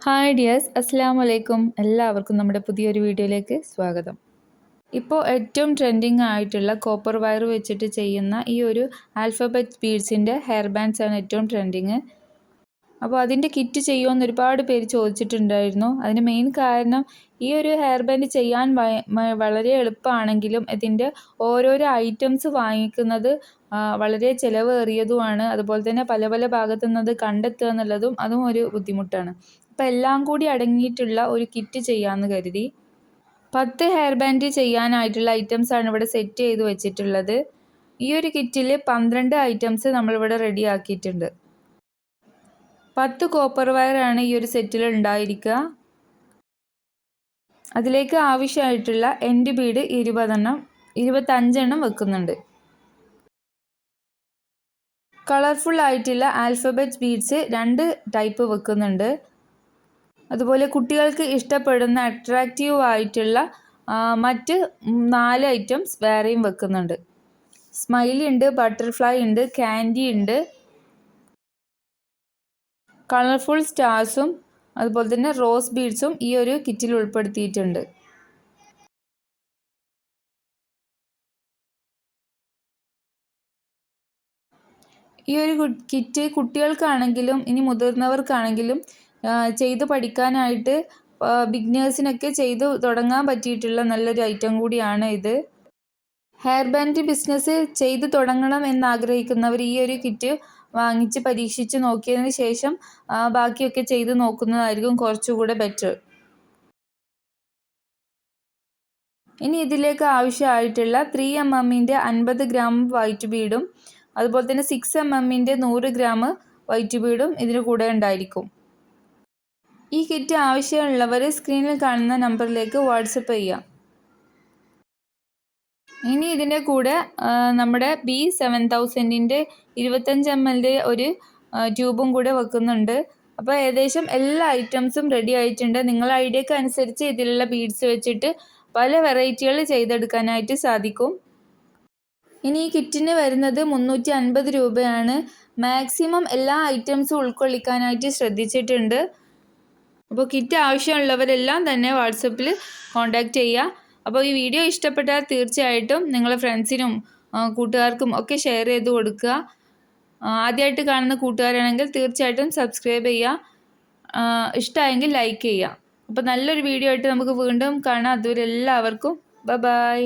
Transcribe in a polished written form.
Hi dears, അസ്സലാമു അലൈക്കും. എല്ലാവർക്കും നമ്മുടെ പുതിയൊരു വീഡിയോയിലേക്ക് സ്വാഗതം. ഇപ്പോൾ ഏറ്റവും ട്രെൻഡിങ് ആയിട്ടുള്ള കോപ്പർ വയർ വെച്ചിട്ട് ചെയ്യുന്ന ഈ ഒരു ആൽഫബറ്റ് ബീഡ്സിൻ്റെ ഹെയർ ബാൻഡ്സ് ആണ് ഏറ്റവും ട്രെൻഡിങ്. അപ്പോൾ അതിൻ്റെ കിറ്റ് ചെയ്യുമെന്ന് ഒരുപാട് പേര് ചോദിച്ചിട്ടുണ്ടായിരുന്നു. അതിന് മെയിൻ കാരണം ഈ ഒരു ഹെയർ ബാൻഡ് ചെയ്യാൻ വളരെ എളുപ്പമാണെങ്കിലും ഇതിൻ്റെ ഓരോരോ ഐറ്റംസ് വാങ്ങിക്കുന്നത് വളരെ ചിലവേറിയതുമാണ്. അതുപോലെ തന്നെ പല പല ഭാഗത്തു നിന്നത് കണ്ടെത്തുക എന്നുള്ളതും അതും ഒരു ബുദ്ധിമുട്ടാണ്. അപ്പോൾ എല്ലാം കൂടി അടങ്ങിയിട്ടുള്ള ഒരു കിറ്റ് ചെയ്യാമെന്ന് കരുതി. 10 ഹെയർ ബാൻഡ് ചെയ്യാനായിട്ടുള്ള ഐറ്റംസ് ആണ് ഇവിടെ സെറ്റ് ചെയ്ത് വെച്ചിട്ടുള്ളത്. ഈ ഒരു കിറ്റിൽ 12 ഐറ്റംസ് നമ്മളിവിടെ റെഡി ആക്കിയിട്ടുണ്ട്. 10 കോപ്പർ വയറാണ് ഈ ഒരു സെറ്റിൽ ഉണ്ടായിരിക്കുക. അതിലേക്ക് ആവശ്യമായിട്ടുള്ള എൻഡ് ബീഡ് 25 എണ്ണം വെക്കുന്നുണ്ട്. കളർഫുൾ ആയിട്ടുള്ള ആൽഫബറ്റ് ബീഡ്സ് 2 ടൈപ്പ് വെക്കുന്നുണ്ട്. അതുപോലെ കുട്ടികൾക്ക് ഇഷ്ടപ്പെടുന്ന അട്രാക്റ്റീവ് ആയിട്ടുള്ള മറ്റ് 4 ഐറ്റംസ് വേറെയും വെക്കുന്നുണ്ട്. സ്മൈലി ഉണ്ട്, ബട്ടർഫ്ലൈ ഉണ്ട്, ക്യാൻഡി ഉണ്ട്, കളർഫുൾ സ്റ്റാർസും അതുപോലെ തന്നെ റോസ് ബീഡ്സും ഈ ഒരു കിറ്റിൽ ഉൾപ്പെടുത്തിയിട്ടുണ്ട്. ഈ ഒരു കിറ്റ് കുട്ടികൾക്കാണെങ്കിലും ഇനി മുതിർന്നവർക്കാണെങ്കിലും ചെയ്ത് പഠിക്കാനായിട്ട് ബിഗിനേഴ്സിനൊക്കെ ചെയ്ത് തുടങ്ങാൻ പറ്റിയിട്ടുള്ള നല്ലൊരു ഐറ്റം കൂടിയാണ് ഇത്. ഹെയർ ബാൻഡ് ബിസിനസ് ചെയ്ത് തുടങ്ങണം എന്നാഗ്രഹിക്കുന്നവർ ഈ ഒരു കിറ്റ് വാങ്ങിച്ച് പരീക്ഷിച്ച് നോക്കിയതിന് ശേഷം ബാക്കിയൊക്കെ ചെയ്ത് നോക്കുന്നതായിരിക്കും കുറച്ചുകൂടെ ബെറ്റർ. ഇനി ഇതിലേക്ക് ആവശ്യമായിട്ടുള്ള 3mm 50 ഗ്രാം വൈറ്റ് ബീഡും അതുപോലെ തന്നെ 6mm 100 ഗ്രാം വൈറ്റ് ബീഡും ഇതിന് കൂടെ ഉണ്ടായിരിക്കും. ഈ കിറ്റ് ആവശ്യമുള്ളവർ സ്ക്രീനിൽ കാണുന്ന നമ്പറിലേക്ക് വാട്സപ്പ് ചെയ്യാം. ഇനി ഇതിൻ്റെ കൂടെ നമ്മുടെ B7000 25ml ഒരു ട്യൂബും കൂടെ വെക്കുന്നുണ്ട്. അപ്പോൾ ഏകദേശം എല്ലാ ഐറ്റംസും റെഡി ആയിട്ടുണ്ട്. നിങ്ങളുടെ ഐഡിയക്ക് അനുസരിച്ച് ഇതിലുള്ള ബീഡ്സ് വെച്ചിട്ട് പല വെറൈറ്റികൾ ചെയ്തെടുക്കാനായിട്ട് സാധിക്കും. ഇനി ഈ കിറ്റിന് വരുന്നത് 350 രൂപയാണ്. മാക്സിമം എല്ലാ ഐറ്റംസും ഉൾക്കൊള്ളിക്കാനായിട്ട് ശ്രദ്ധിച്ചിട്ടുണ്ട്. അപ്പോൾ കിറ്റ് ആവശ്യമുള്ളവരെല്ലാം തന്നെ വാട്സപ്പിൽ കോൺടാക്റ്റ് ചെയ്യുക. അപ്പോൾ ഈ വീഡിയോ ഇഷ്ടപ്പെട്ടാൽ തീർച്ചയായിട്ടും നിങ്ങളുടെ ഫ്രണ്ട്സിനും കൂട്ടുകാർക്കും ഒക്കെ ഷെയർ ചെയ്ത് കൊടുക്കുക. ആദ്യമായിട്ട് കാണുന്ന കൂട്ടുകാരാണെങ്കിൽ തീർച്ചയായിട്ടും സബ്സ്ക്രൈബ് ചെയ്യുക. ഇഷ്ടമായെങ്കിൽ ലൈക്ക് ചെയ്യുക. അപ്പോൾ നല്ലൊരു വീഡിയോ ആയിട്ട് നമുക്ക് വീണ്ടും കാണാം. അതുവരെ എല്ലാവർക്കും ബൈ.